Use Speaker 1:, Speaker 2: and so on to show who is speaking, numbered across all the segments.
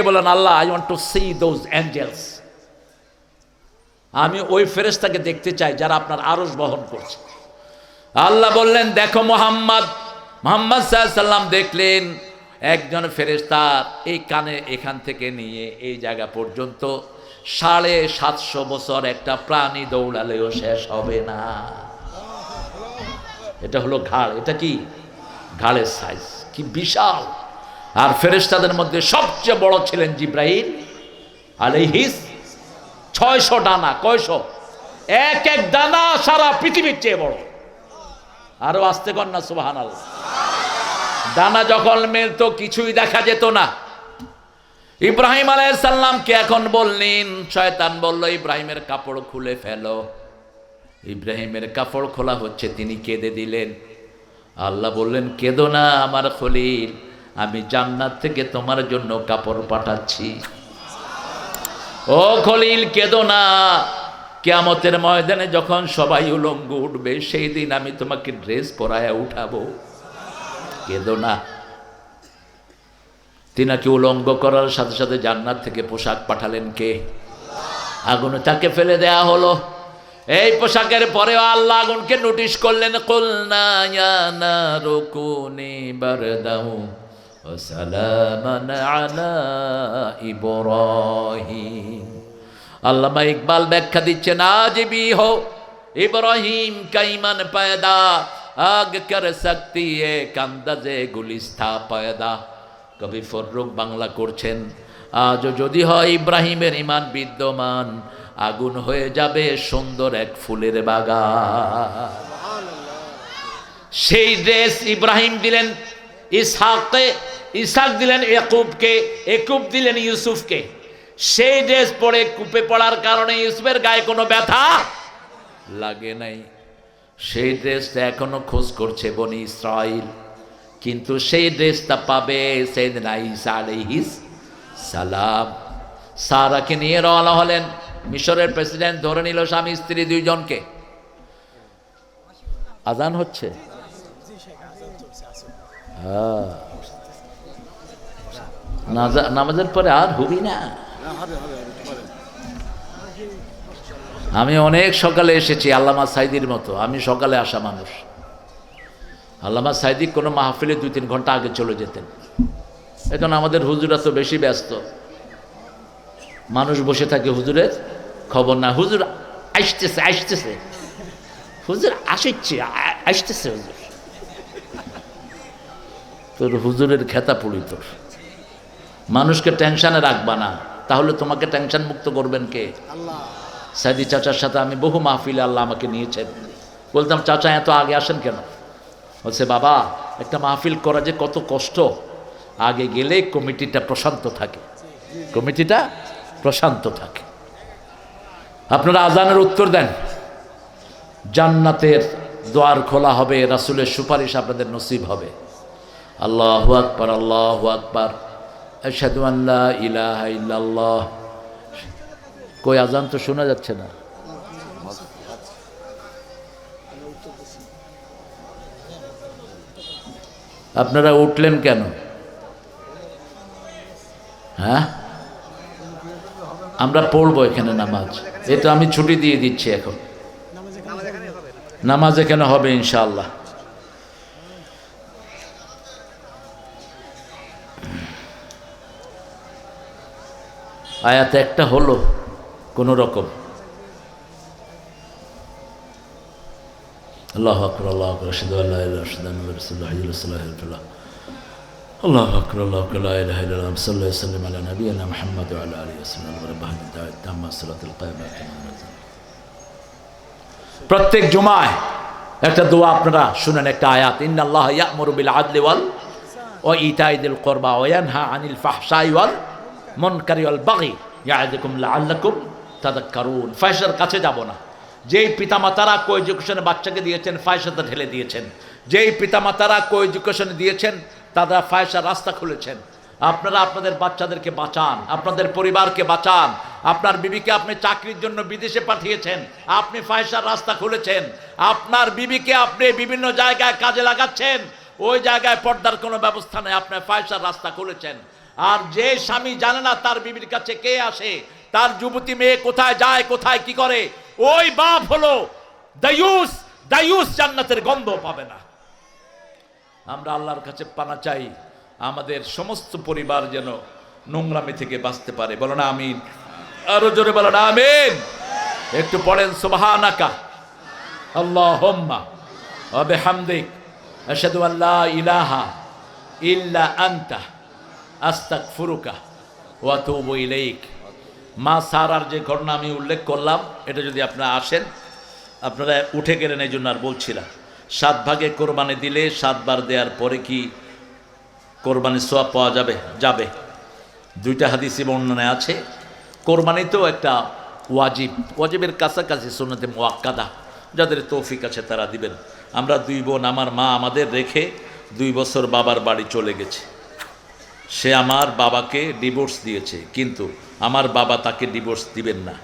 Speaker 1: বলেন আল্লাহ, I want to see those angels, আমি ওই ফেরেশতাকে দেখতে চাই যারা আপনার আরশ বহন করছে। আল্লাহ বললেন দেখো মুহাম্মদ সাল্লাল্লাহু আলাইহি সাল্লাম দেখলেন একজন ফেরেশতা এই কানে এখান থেকে নিয়ে এই জায়গা পর্যন্ত 750 বছর একটা প্রাণী দৌড়ালেও শেষ হবে না। এটা হলো ঘাড়, এটা কি ঘাড়ের সাইজ, কি বিশাল। আর ফেরেশতাদের মধ্যে সবচেয়ে বড় ছিলেন জিব্রাইল আলাইহিস 600 ডানা। কয়শো? এক এক ডানা সারা পৃথিবীর চেয়ে বড়। আরো আসতে কর না সুবহানাল্লাহ। ডানা যখন মেলতো কিছুই দেখা যেত না। ইব্রাহিম আলাইহিস সালামকে এখন বললেন, শয়তান বলল ইব্রাহিমের কাপড় খুলে ফেলো। ইব্রাহিমের কাপড় খোলা হচ্ছে, তিনি কেঁদে দিলেন। আল্লাহ বললেন কেঁদো না আমার খলিল, আমি জান্নাত থেকে তোমার জন্য কাপড় পাঠাচ্ছি। ও খলিল কেঁদো না, কিয়ামতের ময়দানে যখন সবাই উলঙ্গ উঠবে সেই দিন আমি তোমাকে ড্রেস পরায়া উঠাবো, কেঁদো না। তিনাকে উলঙ্গ করার সাথে সাথে জান্নাত থেকে পোশাক পাঠালেন কে? আগুনে তাকে ফেলে দেয়া হলো। এই পোশাকের পরেও আল্লাহ আগুনকে নোটিশ করলেন, কুলনা ইয়া নারু কুনি বারদাও ওয়া সালামান আলা ইব্রাহিম। আল্লামা ইকবাল ব্যাখ্যা দিচ্ছেন, আজ भी हो इब्राहिम का ईमान पैदा आग कर सकती है कंदजे गुलिस्ता पैदा। কবি ফররুখ বাংলা করছেন, আজও যদি হয় ইব্রাহিমের ঈমান বিদ্যমান, আগুন হয়ে যাবে সুন্দর এক ফুলের বাগান। সেই ড্রেস ইব্রাহিম দিলেন ইসহাককে, ইসহাক দিলেন ইয়াকুবকে, ইয়াকুব দিলেন ইউসুফকে। সেই ড্রেস পরে কূপে পড়ার কারণে ইউসুফের গায়ে কোনো ব্যথা লাগে নাই। সেই ড্রেসটা এখনো খোঁজ করছে বনি ইসরাইল, কিন্তু সেই ড্রেসটা পাবে সাইয়েদনা ঈসা আলাইহিস সালাম। সারাকে নিয়ে রওনা হলেন। মিশরের প্রেসিডেন্ট ধরে নিল স্বামী স্ত্রী দুইজনকে। আজান হচ্ছে, নামাজের পরে আর হবি না। আমি অনেক সকালে এসেছি আল্লামা সাইদির মতো, আমি সকালে আসা মানুষ। আল্লামা সাইদি কোনো মাহফিলে 2-3 ঘন্টা আগে চলে যেতেন। এখন আমাদের হুজুরা তো বেশি ব্যস্ত, মানুষ বসে থাকে হুজুরের খবর না। হুজুর আসতেছে আসতেছে, হুজুর আসছে আসতেছে, হুজুর তোর হুজুরের খেতা পুড়ি তোর। মানুষকে টেনশনে রাখবা না, তাহলে তোমাকে টেনশন মুক্ত করবেন কে? আল্লাহ। সাইদি চাচার সাথে আমি বহু মাহফিলে আল্লাহ আমাকে নিয়েছেন। বলতাম চাচা এত আগে আসেন কেন? বলছে বাবা একটা মাহফিল করা যে কত কষ্ট, আগে গেলে কমিটিটা প্রশান্ত থাকে, কমিটিটা প্রশান্ত থাকে। আপনারা আজানের উত্তর দেন, জান্নাতের দ্বার খোলা হবে, রাসূলের সুপারিশ আপনাদের নসিব হবে। আল্লাহু আকবার, আল্লাহু আকবার, আশহাদু আন লা ইলাহা ইল্লাল্লাহ। কই আজান তো শোনা যাচ্ছে না। আপনারা উঠলেন কেন? হ্যাঁ, আমরা পড়বো এখানে নামাজ। এই তো আমি ছুটি দিয়ে দিচ্ছি, এখন নামাজ এখানে হবে ইনশাআল্লাহ। আয়াত একটা হলো কোন রকম। আল্লাহু আকবার, আল্লাহু আকবার, আশহাদু আল্লা ইলাহা ইল্লাল্লাহ রাসূলুল্লাহ সাল্লাল্লাহু আলাইহি ওয়াসাল্লাম। আল্লাহু আকবার, আল্লাহু আকবার, লা ইলাহা ইল্লাল্লাহ, সাল্লাল্লাহু আলাইহি ওয়াসাল্লাম আলা নবিয়িনা মুহাম্মদ ওয়া আলা আলিহি ওয়াসাল্লাম ওয়া বারাকাতুহু তাম্মা সালাতুল কিয়ামাত। প্রত্যেক জুমায় একটা দোয়া আপনারা শুনেন, একটা আয়াত, ইন্নাল্লাহা ইয়া'মুরু বিল আদলি ওয়া ইতাই যিল কুরবা ওয়া ইয়ানহা আনিল ফাহশাই ওয়াল মুনকারি ওয়াল বাগি ইয়া'যুকুম লাআল্লাকুম তাযাক্কারুন। ফাহশার কাছে যাব না। যেই পিতামাতারা কো এডুকেশনে বাচ্চাকে দিয়েছেন ফাহশাতে ঠেলে দিয়েছেন, যেই পিতামাতারা কো এডুকেশন দিয়েছেন তারা ফাহশার রাস্তা খুলেছেন। আপনারা আপনাদের বাচ্চাদেরকে বাঁচান, আপনাদের পরিবারকে বাঁচান। আপনার বিবিকে আপনি চাকরির জন্য বিদেশে পাঠিয়েছেন, আপনি ফাহশার রাস্তা খুলেছেন। আপনার বিবিকে আপনি বিভিন্ন জায়গায় কাজে লাগাচ্ছেন, ওই জায়গায় পর্দার কোনো ব্যবস্থা নেই, আপনি ফাহশার রাস্তা খুলেছেন। আর যে স্বামী জানে না তার বিবির কাছে কে আসে, তার যুবতী মেয়ে কোথায় যায়, কোথায় কি করে, ওই বাপ হলো দায়ুস। দায়ুস জান্নাতের গন্ধ পাবে না। আমরা আল্লাহর কাছে পানা চাই আমাদের সমস্ত পরিবার যেন নোংরামি থেকে বাঁচতে পারে। বলো না আমিন, আরো জোরে বলো না আমিন। একটু পড়েন সুবহানাকা আল্লাহুম্মা ওয়া বিহামদিক আশহাদু আল্লা ইলাহা ইল্লা আনতা আস্তাগফিরুকা ওয়া আতুবু ইলাইক। মা সারার যে ঘটনা আমি উল্লেখ করলাম, এটা যদি আপনারা আসেন, আপনারা উঠে গেলেন, এই জন্য আর বলছিলাম। 7 ভাগে কোরবানি দিলে 7 বার দেওয়ার পরে কি কোরবানির সওয়াব পাওয়া যাবে? যাবে। 2টা হাদিসে বর্ণনা আছে। কোরবানি তো একটা ওয়াজিব, ওয়াজিবের কাছাকাছি সুন্নতে মুআক্কাদা, যাদের তৌফিক আছে তারা দিবেন। আমরা 2 বোন, আমার মা আমাদের রেখে 2 বছর বাবার বাড়ি চলে গেছে। সে আমার বাবাকে ডিভোর্স দিয়েছে, কিন্তু আমার বাবা তাকে ডিভোর্স দিবেন না।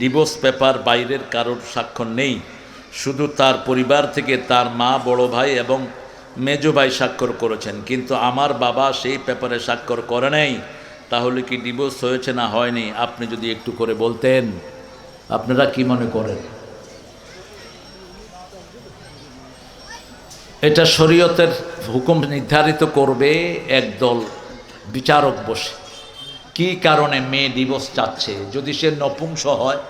Speaker 1: ডিভোর্স পেপার বাইরের কারোর স্বাক্ষর নেই, শুধু তার পরিবার থেকে তার মা, বড় ভাই এবং মেজো ভাই স্বাক্ষর করেছেন, কিন্তু আমার বাবা সেই পেপারে স্বাক্ষর করে নাই। তাহলে কি ডিভোর্স হয়েছে না হয়নি? আপনি যদি একটু করে বলতেন, আপনারা কি মনে করেন? এটা শরীয়তের হুকুম নির্ধারিত করবে একদল বিচারক বসে। কি কারণে মেয়ে ডিভোর্স চাচ্ছে? যদি সে নপুংস হয়,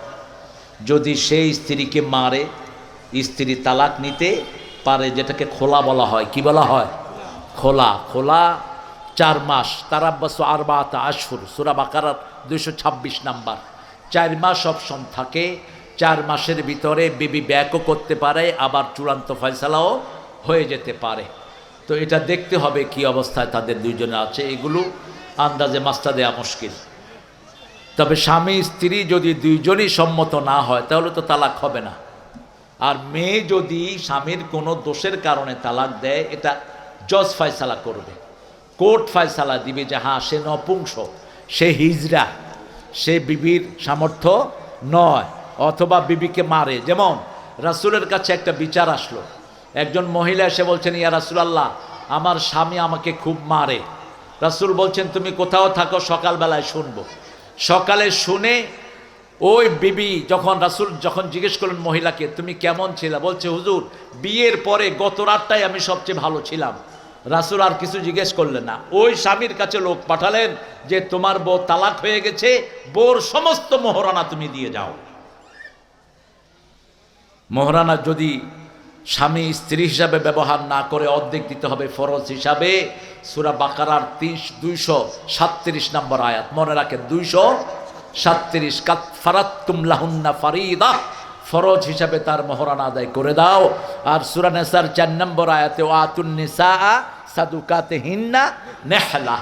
Speaker 1: যদি সে স্ত্রীকে মারে, স্ত্রী তালাক নিতে পারে, যেটাকে খোলা বলা হয়। কি বলা হয়? খোলা। খোলা 4 মাস, তারাব্বাসু আরবাআতা আশহুর, সূরা বাকারার 226 নাম্বার। 4 মাস অপশন থাকে। 4 মাসের ভিতরে বিবি ব্যাকও করতে পারে, আবার চূড়ান্ত ফয়সালাও হয়ে যেতে পারে। তো এটা দেখতে হবে কি অবস্থায় তাদের দুইজনে আছে। এগুলো আন্দাজে মাস্তা দেওয়া মুশকিল। তবে স্বামী স্ত্রী যদি দুইজনই সম্মত না হয়, তাহলে তো তালাক হবে না। আর মেয়ে যদি স্বামীর কোনো দোষের কারণে তালাক দেয়, এটা জজ ফয়সালা করবে, কোর্ট ফয়সালা দিবে যে হ্যাঁ সে নপুংস, সে হিজড়া, সে বিবির সামর্থ্য নয়, অথবা বিবিকে মারে। যেমন রাসূলের কাছে একটা বিচার আসলো, একজন মহিলা এসে বলছেন, ইয়া রাসূলুল্লাহ, আমার স্বামী আমাকে খুব মারে। রাসূল বলছেন, তুমি কোথাও থাকো, সকালবেলায় শুনবো। সকালে শুনে ওই বিবি যখন রাসূল যখন জিজ্ঞেস করলেন মহিলাকে, তুমি কেমন ছিলে? বলছে, হুজুর, বিয়ের পরে গত রাতটাই আমি সবচেয়ে ভালো ছিলাম। রাসূল আর কিছু জিজ্ঞেস করলেন না। ওই স্বামীর কাছে লোক পাঠালেন যে তোমার বউ তালাক হয়ে গেছে, বউর সমস্ত মোহরানা তুমি দিয়ে যাও। মোহরানা যদি স্বামী স্ত্রী হিসাবে ব্যবহার না করে অর্ধেক দিতে হবে ফরজ হিসাবে। সূরা বাকারার 237 নম্বর আয়াত মনে রাখেন, 237, কাত ফারাতুম লাহুন্না ফারিদা, ফরজ হিসাবে তার মোহরানা আদায় করে দাও। আর সূরা নিসার 4 নম্বর আয়াতে ওয়াতুন নিসা সাদুকাতিহিন্না নেহলা,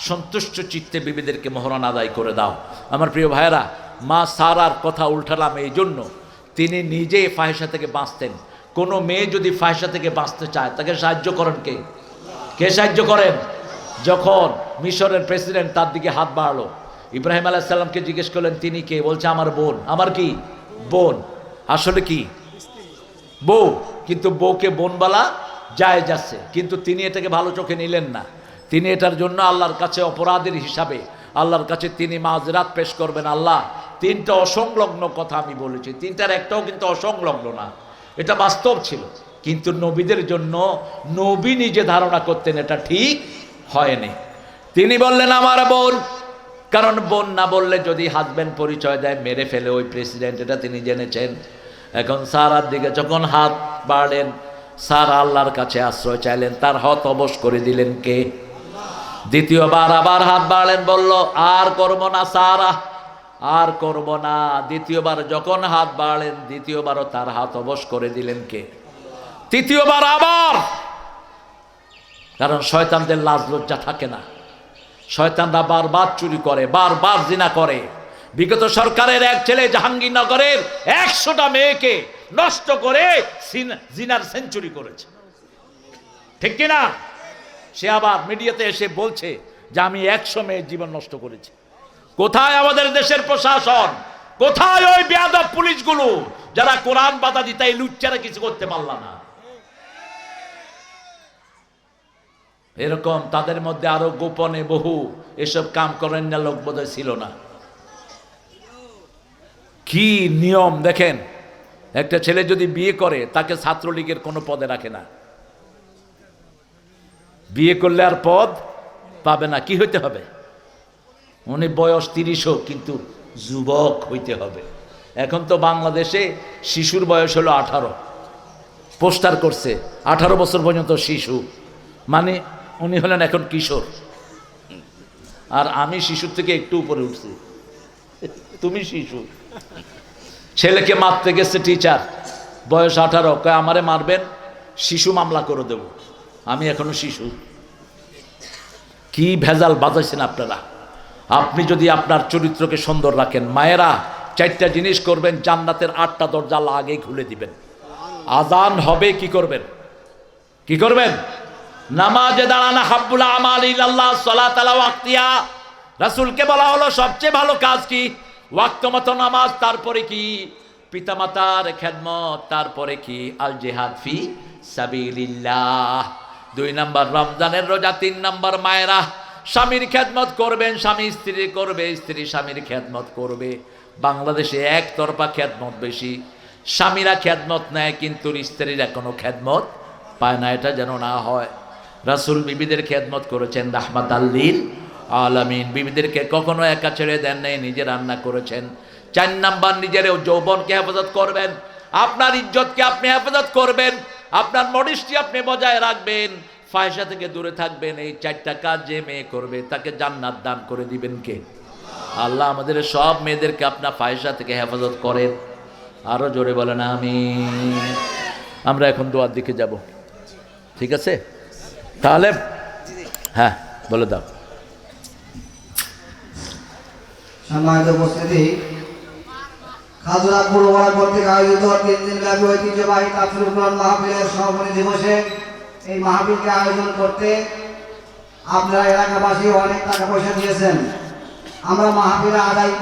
Speaker 1: সন্তুষ্ট চিত্তে বিবিদেরকে মোহরানা আদায় করে দাও। আমার প্রিয় ভাইয়েরা, মা সারার কথা উল্টালাম এই জন্য, তিনি নিজে ফাহিশা থেকে বাঁচতেন। কোনো মেয়ে যদি ফাহিশা থেকে বাঁচতে চায়, তাকে সাহায্য করেন কে? কে সাহায্য করেন? যখন মিশরের প্রেসিডেন্ট তার দিকে হাত বাড়ালো, ইব্রাহিম আলাইহিস সালামকে জিজ্ঞেস করলেন তিনি কে? বলছে আমার বোন। আমার কি? বোন। আসলে কি? বউ। কিন্তু বউকে বোন বলা জায়েজ আছে, কিন্তু তিনি এটাকে ভালো চোখে নিলেন না। তিনি এটার জন্য আল্লাহর কাছে অপরাধের হিসাবে আল্লাহর কাছে তিনি মাযরাত পেশ করবেন। আল্লাহ, 3টা অসংলগ্ন কথা আমি বলেছি, 3টার একটাও কিন্তু অসংলগ্ন না, এটা বাস্তব ছিল। কিন্তু নবীদের জন্য নবী নিজে ধারণা করতেন এটা ঠিক হয়নি। তিনি বললেন আমার বোন, কারণ বোন না বললে যদি হাজবেন্ড পরিচয় দেয় মেরে ফেলে ওই প্রেসিডেন্ট, এটা তিনি জেনেছেন। এখন সারার দিকে যখন হাত বাড়লেন, সারা আল্লাহর কাছে আশ্রয় চাইলেন, তার হাত অবশ করে দিলেন কে? দ্বিতীয়বার আবার হাত বাড়লেন, বলল আর করব না সারা, আর করব না। দ্বিতীয়বার যখন হাত বাড়লেন, দ্বিতীয়বারও তার হাত অবশ করে দিলেন কে? তৃতীয়বার আবার। কারণ শয়তানদের লাজ লজ্জা থাকে না, শয়তানরা বারবার চুরি করে, বারবার জিনা করে। বিগত সরকারের এক ছেলে জাহাঙ্গীরনগরের 100টা মেয়েকে নষ্ট করে জিনার সেঞ্চুরি করেছে, ঠিক কিনা? সে আবার মিডিয়াতে এসে বলছে যে আমি 100 মেয়ের জীবন নষ্ট করেছি। কোথায় আমাদের দেশের প্রশাসন? কোথায় ওই বেয়াদব পুলিশগুলো যারা কোরআন বাধা দিতে, এই লুচ্চারা কিছু করতে পারল না? এরকম তাদের মধ্যে আরো গোপনে বহু এসব কাম করেন না লোক বোধহয় ছিল না। কি নিয়ম দেখেন, একটা ছেলে যদি বিয়ে করে তাকে ছাত্রলীগের কোনো পদে রাখে না, বিয়ে করলে আর পদ পাবে না। কি হইতে হবে? উনি বয়স 30 হোক কিন্তু যুবক হইতে হবে। এখন তো বাংলাদেশে শিশুর বয়স হলো 18, পোস্টার করছে 18 বছর পর্যন্ত শিশু, মানে উনি হলেন এখন কিশোর। আর আমি শিশুর থেকে একটু উপরে উঠছি, তুমি শিশু। ছেলেকে মারতে গেছে টিচার, বয়স 18, কয় আমারে মারবেন, শিশু মামলা করে দেব, আমি এখনো শিশু। কি ভেজাল বাজাইছেন আপনারা। আপনি যদি আপনার চরিত্রকে সুন্দর রাখেন, মায়েরা 4টা জিনিস করবেন, জান্নাতের 8টা দরজা আল্লাহ আগেই খুলে দিবেন। আজান হবে, কি করবেন? কি করবেন? নামাজে দাঁড়ানো, হাব্বুল আমাল ইলাল্লাহ সালাত আলা ওয়াক্তিহা। রাসূলকে বলা হলো সবচেয়ে ভালো কাজ কি? ওয়াক্ত মতো নামাজ, তারপরে কি? পিতামাতার খেদমত, তারপরে কি? আল জিহাদ ফি সাবিলিল্লাহ। 2 নাম্বার রমজানের রোজা, 3 নাম্বার মায়েরা স্বামীর খেদমত করবেন, স্বামী স্ত্রী করবে, স্ত্রী স্বামীর খেদমত করবে। বাংলাদেশে একতরফা খেদমত বেশি, স্বামীরা খেদমত নেয় কিন্তু স্ত্রীরা কোনো খেদমত পায় না, এটা যেন না হয়। রাসূল বিবিদের খেদমত করেছেন রাহমাতাল লিল আলামিন, বিবিদেরকে কখনো একা ছেড়ে দেন নাই, নিজে রান্না করেছেন। 4 নাম্বার নিজের যৌবনকে হেফাজত করবেন, আপনার ইজ্জতকে আপনি হেফাজত করবেন, আপনার মডেস্টি আপনি বজায় রাখবেন, ফাহিশা থেকে দূরে থাকবেন। এই 4টা কাজ যে মেয়ে করবে তাকে জান্নাত দান করে দিবেন কে? আল্লাহ আমাদের সব মেয়েদেরকে আপনার ফাহিশা থেকে হেফাজত করেন। আরো জোরে বলেন আমিন। আমরা এখন দোয়ার দিকে যাব, ঠিক আছে? তাহলে হ্যাঁ বলে দাও।
Speaker 2: সম্মানিত উপস্থিতি, খাজুরা পৌরপাড়া কর্তৃক আয়োজিত 3 দিনব্যাপী ঐতিহ্যবাহী তাফসীরুল কুরআন মাহফিলের সমাপনী দিবসে এই মাহফিলকে আয়োজন করতে আপনারা এলাকাবাসী অনেক টাকা পয়সা দিয়েছেন। আমরা মাহফিল আদায়